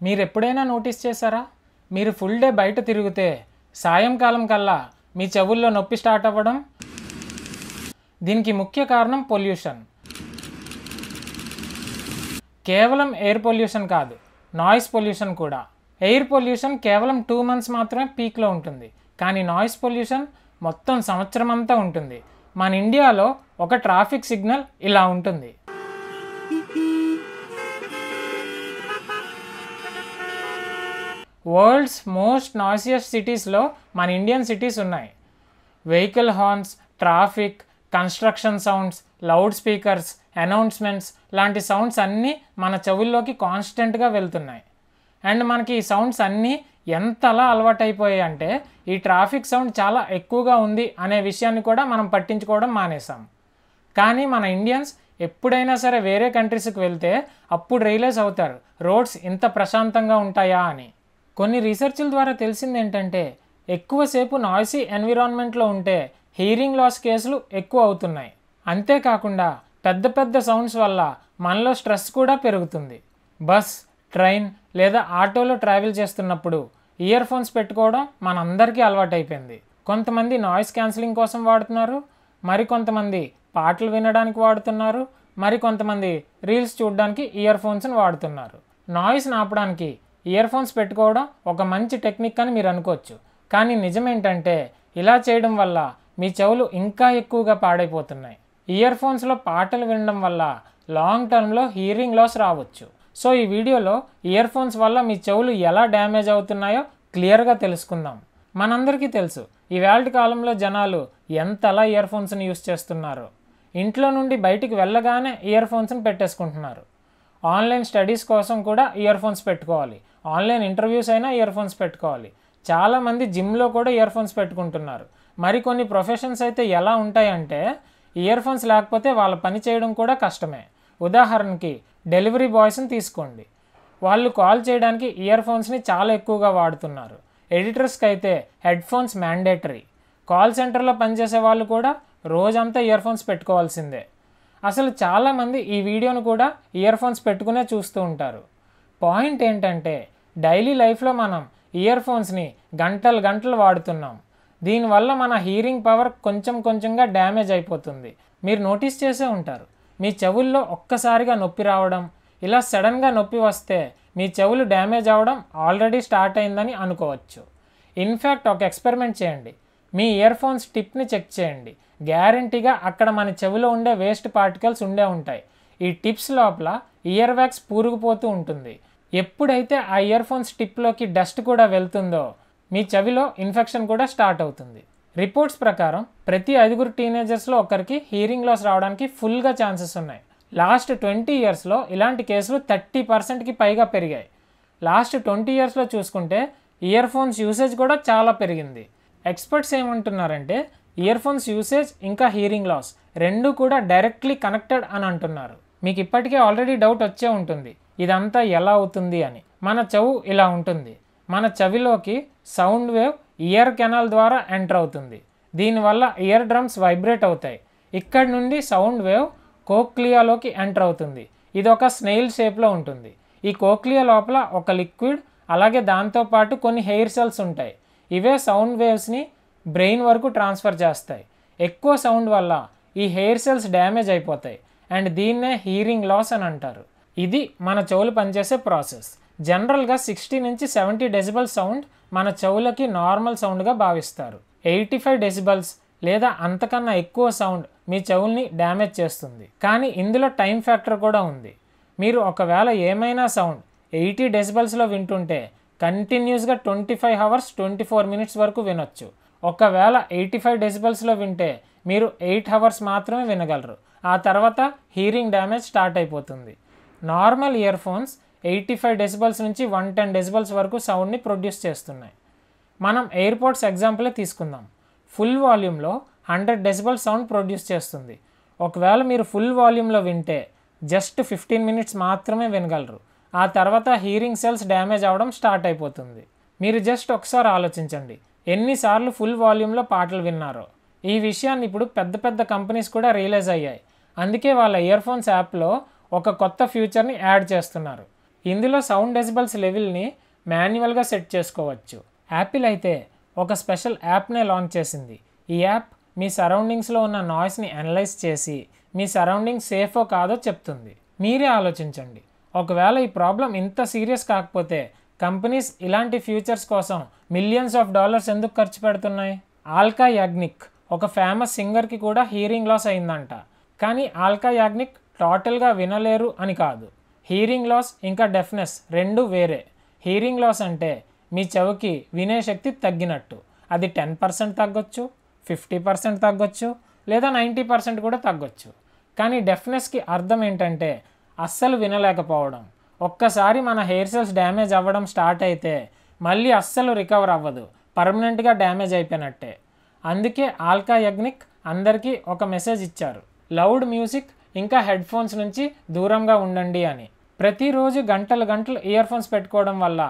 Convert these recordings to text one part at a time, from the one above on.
మీరు ఎప్పుడైనా నోటీస్ చేశారా? మీరు ఫుల్ డే బయట తిరిగితే సాయంకాలం కల్లా మీ చెవుల్లో నొప్పి స్టార్ట్ అవ్వడం? దీనికి ముఖ్య కారణం పొల్యూషన్. కేవలం ఎయిర్ పొల్యూషన్ కాదు, నాయిస్ పొల్యూషన్ కూడా. ఎయిర్ పొల్యూషన్ కేవలం 2 months మాత్రమే పీక్లో ఉంటుంది, కానీ నాయిస్ పొల్యూషన్ మొత్తం సంవత్సరం అంతా ఉంటుంది. మన ఇండియాలో ఒక ట్రాఫిక్ సిగ్నల్ ఇలా ఉంటుంది. వరల్డ్స్ మోస్ట్ నాయిసియస్ట్ సిటీస్లో మన ఇండియన్ సిటీస్ ఉన్నాయి. Vehicle horns, traffic, construction sounds, loud speakers, announcements లాంటి సౌండ్స్ అన్నీ మన చెవుల్లోకి కాన్స్టెంట్గా వెళ్తున్నాయి. అండ్ మనకి ఈ సౌండ్స్ అన్నీ ఎంతలా అలవాటైపోయాయి అంటే ఈ ట్రాఫిక్ సౌండ్ చాలా ఎక్కువగా ఉంది అనే విషయాన్ని కూడా మనం పట్టించుకోవడం మానేసాం. కానీ మన ఇండియన్స్ ఎప్పుడైనా సరే వేరే కంట్రీస్కి వెళ్తే అప్పుడు రియలైజ్ అవుతారు రోడ్స్ ఇంత ప్రశాంతంగా ఉంటాయా అని. కొన్ని రీసెర్చ్ల ద్వారా తెలిసింది ఏంటంటే ఎక్కువసేపు నాయిసీ ఎన్విరాన్మెంట్లో ఉంటే హియరింగ్ లాస్ కేసులు ఎక్కువ అవుతున్నాయి. అంతేకాకుండా పెద్ద పెద్ద సౌండ్స్ వల్ల మనలో స్ట్రెస్ కూడా పెరుగుతుంది. బస్, ట్రైన్ లేదా ఆటోలో ట్రావెల్ చేస్తున్నప్పుడు ఇయర్ ఫోన్స్ పెట్టుకోవడం మనందరికీ అలవాటైపోయింది. కొంతమంది నాయిస్ క్యాన్సిలింగ్ కోసం వాడుతున్నారు, మరికొంతమంది పాటలు వినడానికి వాడుతున్నారు, మరికొంతమంది రీల్స్ చూడడానికి ఇయర్ ఫోన్స్ని వాడుతున్నారు. నాయిస్ని ఆపడానికి ఇయర్ ఫోన్స్ పెట్టుకోవడం ఒక మంచి టెక్నిక్ అని మీరు అనుకోవచ్చు, కానీ నిజమేంటంటే ఇలా చేయడం వల్ల మీ చెవులు ఇంకా ఎక్కువగా పాడైపోతున్నాయి. ఇయర్ ఫోన్స్లో పాటలు వినడం వల్ల లాంగ్ టర్మ్లో హియరింగ్ లాస్ రావచ్చు. సో ఈ వీడియోలో ఇయర్ ఫోన్స్ వల్ల మీ చెవులు ఎలా డ్యామేజ్ అవుతున్నాయో క్లియర్గా తెలుసుకుందాం. మనందరికీ తెలుసు ఈవేళ కాలంలో జనాలు ఎంతలా ఇయర్ ఫోన్స్ని యూస్ చేస్తున్నారో. ఇంట్లో నుండి బయటికి వెళ్ళగానే ఇయర్ ఫోన్స్ని పెట్టేసుకుంటున్నారు. ఆన్లైన్ స్టడీస్ కోసం కూడా ఇయర్ ఫోన్స్ పెట్టుకోవాలి, ఆన్లైన్ ఇంటర్వ్యూస్ అయినా ఇయర్ ఫోన్స్ పెట్టుకోవాలి. చాలామంది జిమ్లో కూడా ఇయర్ ఫోన్స్ పెట్టుకుంటున్నారు. మరికొన్ని ప్రొఫెషన్స్ అయితే ఎలా ఉంటాయంటే ఇయర్ ఫోన్స్ లేకపోతే వాళ్ళ పని చేయడం కూడా కష్టమే. ఉదాహరణకి డెలివరీ బాయ్స్ని తీసుకోండి, వాళ్ళు కాల్ చేయడానికి ఇయర్ ఫోన్స్ని చాలా ఎక్కువగా వాడుతున్నారు. ఎడిటర్స్కి అయితే హెడ్ ఫోన్స్ మ్యాండేటరీ. కాల్ సెంటర్లో పనిచేసే వాళ్ళు కూడా రోజంతా ఇయర్ ఫోన్స్ పెట్టుకోవాల్సిందే. అసలు చాలామంది ఈ వీడియోను కూడా ఇయర్ ఫోన్స్ పెట్టుకునే చూస్తూ ఉంటారు. పాయింట్ ఏంటంటే డైలీ లైఫ్లో మనం ఇయర్ ఫోన్స్ని గంటలు గంటలు వాడుతున్నాం. దీనివల్ల మన హీరింగ్ పవర్ కొంచెం కొంచెంగా డ్యామేజ్ అయిపోతుంది. మీరు నోటీస్ చేసే ఉంటారు, మీ చెవుల్లో ఒక్కసారిగా నొప్పి రావడం, ఇలా సడన్గా నొప్పి వస్తే మీ చెవులు డ్యామేజ్ అవ్వడం ఆల్రెడీ స్టార్ట్ అయిందని అనుకోవచ్చు. ఇన్ఫ్యాక్ట్ ఒక ఎక్స్పెరిమెంట్ చేయండి, మీ ఇయర్ ఫోన్స్ టిప్ని చెక్ చేయండి. గ్యారంటీగా అక్కడ మన చెవిలో ఉండే వేస్ట్ పార్టికల్స్ ఉంటాయి. ఈ టిప్స్ లోపల ఇయర్ వ్యాక్స్ పూరుకుపోతూ ఉంటుంది. ఎప్పుడైతే ఆ ఇయర్ ఫోన్స్ టిప్లోకి డస్ట్ కూడా వెళ్తుందో మీ చెవిలో ఇన్ఫెక్షన్ కూడా స్టార్ట్ అవుతుంది. రిపోర్ట్స్ ప్రకారం ప్రతి 5 టీనేజర్స్లో ఒకరికి హీరింగ్ లాస్ రావడానికి ఫుల్గా ఛాన్సెస్ ఉన్నాయి. లాస్ట్ 20 yearsలో ఇలాంటి కేసులు 30%కి పైగా పెరిగాయి. లాస్ట్ 20 yearsలో చూసుకుంటే ఇయర్ ఫోన్స్ యూసేజ్ కూడా చాలా పెరిగింది. ఎక్స్పర్ట్స్ ఏమంటున్నారంటే ఇయర్ ఫోన్స్ యూసేజ్ ఇంకా హీరింగ్ లాస్ రెండూ కూడా డైరెక్ట్లీ కనెక్టెడ్ అని అంటున్నారు. మీకు ఇప్పటికే ఆల్రెడీ డౌట్ వచ్చే ఉంటుంది ఇదంతా ఎలా అవుతుంది అని. మన చెవు ఇలా ఉంటుంది. మన చెవిలోకి సౌండ్ వేవ్ ఇయర్ కెనాల్ ద్వారా ఎంటర్ అవుతుంది. దీనివల్ల ఇయర్ డ్రమ్స్ వైబ్రేట్ అవుతాయి. ఇక్కడ నుండి సౌండ్ వేవ్ కోక్లియాలోకి ఎంటర్ అవుతుంది. ఇది ఒక స్నేల్ షేప్లో ఉంటుంది. ఈ కోక్లియా లోపల ఒక లిక్విడ్, అలాగే దాంతోపాటు కొన్ని హెయిర్ సెల్స్ ఉంటాయి. ఇవే సౌండ్ వేవ్స్ని బ్రెయిన్ వరకు ట్రాన్స్ఫర్ చేస్తాయి. ఎక్కువ సౌండ్ వల్ల ఈ హెయిర్ సెల్స్ డ్యామేజ్ అయిపోతాయి అండ్ దీన్నే హీరింగ్ లాస్ అని అంటారు. ఇది మన చెవులు పనిచేసే ప్రాసెస్. జనరల్గా 60 నుంచి 70 డెసిబల్ సౌండ్ మన చెవులకి నార్మల్ సౌండ్గా భావిస్తారు. 85 డెసిబల్స్ లేదా అంతకన్నా ఎక్కువ సౌండ్ మీ చెవుల్ని డ్యామేజ్ చేస్తుంది. కానీ ఇందులో టైం ఫ్యాక్టర్ కూడా ఉంది. మీరు ఒకవేళ ఏమైనా సౌండ్ 80 డెసిబల్స్లో వింటుంటే కంటిన్యూస్గా 25 hours 24 minutes వరకు వినొచ్చు. ఒకవేళ 85 డెసిబల్స్లో వింటే మీరు 8 hours మాత్రమే వినగలరు. ఆ తర్వాత హీరింగ్ డ్యామేజ్ స్టార్ట్ అయిపోతుంది. నార్మల్ ఇయర్ ఫోన్స్ 85 డెసిబల్స్ నుంచి 110 డెసిబల్స్ వరకు సౌండ్ని ప్రొడ్యూస్ చేస్తున్నాయి. మనం ఎయిర్పోడ్స్ ఎగ్జాంపులే తీసుకుందాం. ఫుల్ వాల్యూమ్లో 100 డెసిబల్ సౌండ్ ప్రొడ్యూస్ చేస్తుంది. ఒకవేళ మీరు ఫుల్ వాల్యూమ్లో వింటే జస్ట్ 15 minutes మాత్రమే వినగలరు. ఆ తర్వాత హీరింగ్ సెల్స్ డ్యామేజ్ అవ్వడం స్టార్ట్ అయిపోతుంది. మీరు జస్ట్ ఒకసారి ఆలోచించండి, ఎన్నిసార్లు ఫుల్ వాల్యూమ్లో పాటలు విన్నారో. ఈ విషయాన్ని ఇప్పుడు పెద్ద పెద్ద కంపెనీస్ కూడా రియలైజ్ అయ్యాయి. అందుకే వాళ్ళ ఇయర్ ఫోన్స్ యాప్లో ఒక కొత్త ఫీచర్ని యాడ్ చేస్తున్నారు. ఇందులో సౌండ్ డెసిబల్స్ లెవెల్ని మాన్యువల్గా సెట్ చేసుకోవచ్చు. యాపిల్ అయితే ఒక స్పెషల్ యాప్నే లాంచ్ చేసింది. ఈ యాప్ మీ సరౌండింగ్స్లో ఉన్న నాయిస్ని అనలైజ్ చేసి మీ సరౌండింగ్స్ సేఫో కాదో చెప్తుంది. మీరే ఆలోచించండి, ఒకవేళ ఈ ప్రాబ్లం ఇంత సీరియస్ కాకపోతే కంపెనీస్ ఇలాంటి ఫ్యూచర్స్ కోసం మిలియన్స్ ఆఫ్ డాలర్స్ ఎందుకు ఖర్చు పెడుతున్నాయి? ఆల్కా యాగ్నిక్ ఒక ఫేమస్ సింగర్కి కూడా హీరింగ్ లాస్ అయిందంట. కానీ ఆల్కా యాగ్నిక్ టోటల్గా వినలేరు అని కాదు. హీరింగ్ లాస్ ఇంకా డెఫ్నెస్ రెండు వేరే. హీరింగ్ లాస్ అంటే మీ చెవికి వినే శక్తి తగ్గినట్టు. అది 10% తగ్గొచ్చు, 50% తగ్గొచ్చు, లేదా 90% కూడా తగ్గొచ్చు. కానీ డెఫ్నెస్కి అర్థం ఏంటంటే అస్సలు వినలేకపోవడం. ఒక్కసారి మన హెయిర్ సెల్స్ డ్యామేజ్ అవ్వడం స్టార్ట్ అయితే మళ్ళీ అస్సలు రికవర్ అవ్వదు, పర్మనెంట్గా డ్యామేజ్ అయిపోయినట్టే. అందుకే ఆల్కా యాగ్నిక్ అందరికీ ఒక మెసేజ్ ఇచ్చారు, లౌడ్ మ్యూజిక్ ఇంకా హెడ్ ఫోన్స్ నుంచి దూరంగా ఉండండి అని. ప్రతిరోజు గంటలు గంటలు ఇయర్ ఫోన్స్ పెట్టుకోవడం వల్ల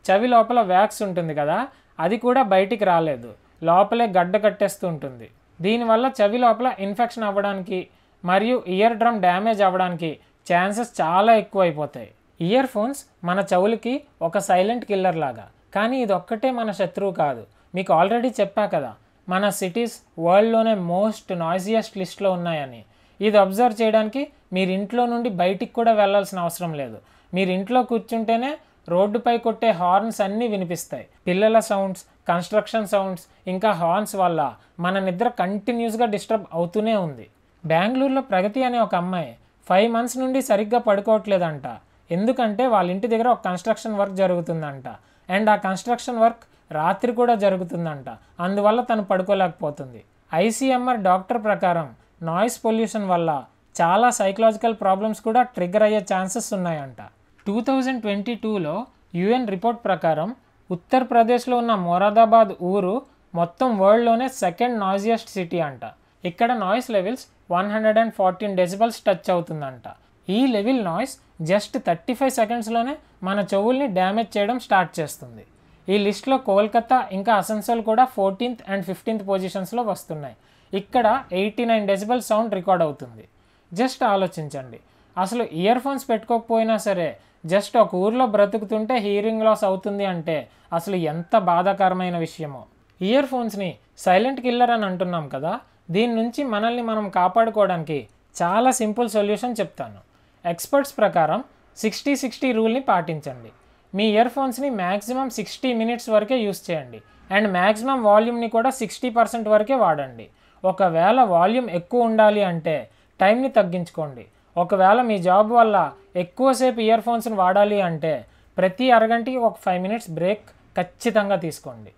చెవి లోపల వ్యాక్స్ ఉంటుంది కదా, అది కూడా బయటికి రాలేదు, లోపలే గడ్డ కట్టేస్తూ ఉంటుంది. దీనివల్ల చెవి లోపల ఇన్ఫెక్షన్ అవ్వడానికి మరియు ఇయర్ డ్రమ్ డ్యామేజ్ అవ్వడానికి ఛాన్సెస్ చాలా ఎక్కువ అయిపోతాయి. ఇయర్ ఫోన్స్ మన చెవులకి ఒక సైలెంట్ కిల్లర్ లాగా. కానీ ఇది ఒక్కటే మన శత్రువు కాదు. మీకు ఆల్రెడీ చెప్పా కదా, మన సిటీస్ వరల్డ్లోనే మోస్ట్ నాయిసియస్ట్ లిస్ట్లో ఉన్నాయని. ఇది అబ్జర్వ్ చేయడానికి మీరు ఇంట్లో నుండి బయటికి కూడా వెళ్ళాల్సిన అవసరం లేదు. మీరు ఇంట్లో కూర్చుంటేనే రోడ్డుపై కొట్టే హార్న్స్ అన్నీ వినిపిస్తాయి. పిల్లల సౌండ్స్, కన్స్ట్రక్షన్ సౌండ్స్ ఇంకా హార్న్స్ వల్ల మన నిద్ర కంటిన్యూస్గా డిస్టర్బ్ అవుతూనే ఉంది. బెంగళూరులో ప్రగతి అనే ఒక అమ్మాయి 5 months నుండి సరిగ్గా పడుకోవట్లేదంట. ఎందుకంటే వాళ్ళ ఇంటి దగ్గర ఒక కన్స్ట్రక్షన్ వర్క్ జరుగుతుందంట. అండ్ ఆ కన్స్ట్రక్షన్ వర్క్ రాత్రి కూడా జరుగుతుందంట. అందువల్ల తను పడుకోలేకపోతుంది. ఐసీఎంఆర్ డాక్టర్ ప్రకారం నాయిస్ పొల్యూషన్ వల్ల చాలా సైకలాజికల్ ప్రాబ్లమ్స్ కూడా ట్రిగ్గర్ అయ్యే ఛాన్సెస్ ఉన్నాయంట. 2022లో యుఎన్ రిపోర్ట్ ప్రకారం ఉత్తరప్రదేశ్లో ఉన్న మొరాదాబాద్ ఊరు మొత్తం వరల్డ్లోనే 2nd నాయిసియస్ట్ సిటీ అంట. ఇక్కడ నాయిస్ లెవెల్స్ 114 డెసిబల్స్ టచ్ అవుతుందంట. ఈ లెవెల్ నాయిస్ జస్ట్ 35 secondsలోనే మన చెవుల్ని డ్యామేజ్ చేయడం స్టార్ట్ చేస్తుంది. ఈ లిస్ట్లో కోల్కతా ఇంకా అసన్సోల్ కూడా 14th and 15th పొజిషన్స్లో వస్తున్నాయి. ఇక్కడ 89 డెసిబల్ సౌండ్ రికార్డ్ అవుతుంది. జస్ట్ ఆలోచించండి, అసలు ఇయర్ ఫోన్స్ పెట్టుకోకపోయినా సరే జస్ట్ ఒక ఊర్లో బ్రతుకుతుంటే హీరింగ్ లాస్ అవుతుంది అంటే అసలు ఎంత బాధాకరమైన విషయమో. ఇయర్ ఫోన్స్ని సైలెంట్ కిల్లర్ అని అంటున్నాం కదా, దీని నుంచి మనల్ని మనం కాపాడుకోవడానికి చాలా సింపుల్ సొల్యూషన్ చెప్తాను. ఎక్స్పర్ట్స్ ప్రకారం 60-60 రూల్ని పాటించండి. మీ ఇయర్ ఫోన్స్ని మ్యాక్సిమం 60 minutes వరకే యూస్ చేయండి. అండ్ మ్యాక్సిమం వాల్యూమ్ని కూడా 60% వరకే వాడండి. ఒకవేళ వాల్యూమ్ ఎక్కువ ఉండాలి అంటే టైంని తగ్గించుకోండి. ఒకవేళ మీ జాబ్ వల్ల ఎక్కువసేపు ఇయర్ ఫోన్స్ని వాడాలి అంటే ప్రతి అరగంటకి ఒక 5 minutes బ్రేక్ ఖచ్చితంగా తీసుకోండి.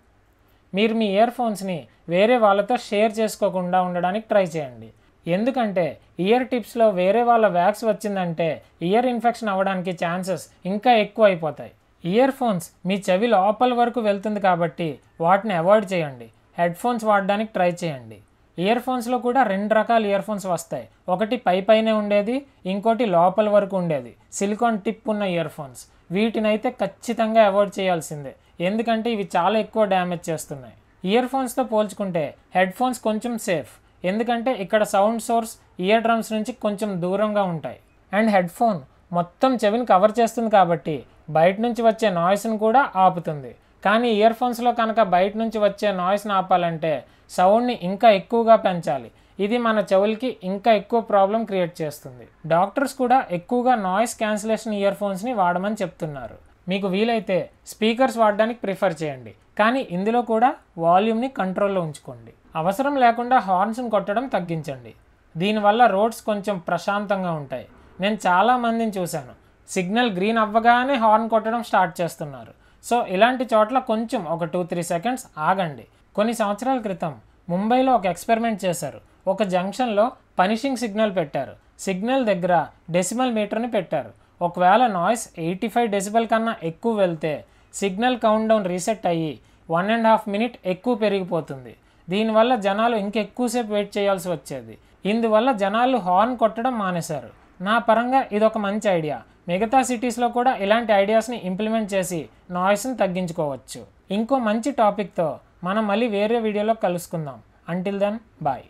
మీరు మీ ఇయర్ ఫోన్స్ని వేరే వాళ్ళతో షేర్ చేసుకోకుండా ఉండడానికి ట్రై చేయండి. ఎందుకంటే ఇయర్ టిప్స్లో వేరే వాళ్ళ వ్యాక్స్ వచ్చిందంటే ఇయర్ ఇన్ఫెక్షన్ అవ్వడానికి ఛాన్సెస్ ఇంకా ఎక్కువ అయిపోతాయి. ఇయర్ ఫోన్స్ మీ చెవి లోపల వరకు వెళ్తుంది కాబట్టి వాటిని అవాయిడ్ చేయండి. హెడ్ ఫోన్స్ వాడడానికి ట్రై చేయండి. ఇయర్ ఫోన్స్లో కూడా 2 రకాల ఇయర్ ఫోన్స్ వస్తాయి. ఒకటి పైనే ఉండేది, ఇంకోటి లోపల వరకు ఉండేది సిలికాన్ టిప్ ఉన్న ఇయర్ ఫోన్స్. వీటినైతే ఖచ్చితంగా అవాయిడ్ చేయాల్సిందే, ఎందుకంటే ఇవి చాలా ఎక్కువ డ్యామేజ్ చేస్తున్నాయి. ఇయర్ ఫోన్స్తో పోల్చుకుంటే హెడ్ ఫోన్స్ కొంచెం సేఫ్, ఎందుకంటే ఇక్కడ సౌండ్ సోర్స్ ఇయర్ డ్రమ్స్ నుంచి కొంచెం దూరంగా ఉంటాయి. అండ్ హెడ్ ఫోన్ మొత్తం చెవిని కవర్ చేస్తుంది కాబట్టి బయట నుంచి వచ్చే నాయిస్ని కూడా ఆపుతుంది. కానీ ఇయర్ ఫోన్స్లో కనుక బయట నుంచి వచ్చే నాయిస్ని ఆపాలంటే సౌండ్ని ఇంకా ఎక్కువగా పెంచాలి. ఇది మన చెవులకి ఇంకా ఎక్కువ ప్రాబ్లం క్రియేట్ చేస్తుంది. డాక్టర్స్ కూడా ఎక్కువగా నాయిస్ క్యాన్సిలేషన్ ఇయర్ ఫోన్స్ని వాడమని చెప్తున్నారు. మీకు వీలైతే స్పీకర్స్ వాడడానికి ప్రిఫర్ చేయండి, కానీ ఇందులో కూడా వాల్యూమ్ని కంట్రోల్లో ఉంచుకోండి. అవసరం లేకుండా హార్న్స్ని కొట్టడం తగ్గించండి. దీనివల్ల రోడ్స్ కొంచెం ప్రశాంతంగా ఉంటాయి. నేను చాలామందిని చూశాను, సిగ్నల్ గ్రీన్ అవ్వగానే హార్న్ కొట్టడం స్టార్ట్ చేస్తున్నారు. సో ఇలాంటి చోట్ల కొంచెం ఒక 2-3 seconds ఆగండి. కొన్ని సంవత్సరాల క్రితం ముంబైలో ఒక ఎక్స్పెరిమెంట్ చేశారు. ఒక జంక్షన్లో పనిషింగ్ సిగ్నల్ పెట్టారు. సిగ్నల్ దగ్గర డెసిబల్ మీటర్ని పెట్టారు. ఒకవేళ నాయిస్ 85 డెసిబల్ కన్నా ఎక్కువ వెళ్తే సిగ్నల్ కౌంట్ డౌన్ రీసెట్ అయ్యి 1.5 minute ఎక్కువ పెరిగిపోతుంది. దీనివల్ల జనాలు ఇంకెక్కువసేపు వెయిట్ చేయాల్సి వచ్చేది. ఇందువల్ల జనాలు హార్న్ కొట్టడం మానేశారు. నా పరంగా ఇదొక మంచి ఐడియా. మిగతా సిటీస్లో కూడా ఇలాంటి ఐడియాస్ని ఇంప్లిమెంట్ చేసి నాయిస్ని తగ్గించుకోవచ్చు. ఇంకో మంచి టాపిక్తో మనం మళ్ళీ వేరే వీడియోలో కలుసుకుందాం. Until then bye.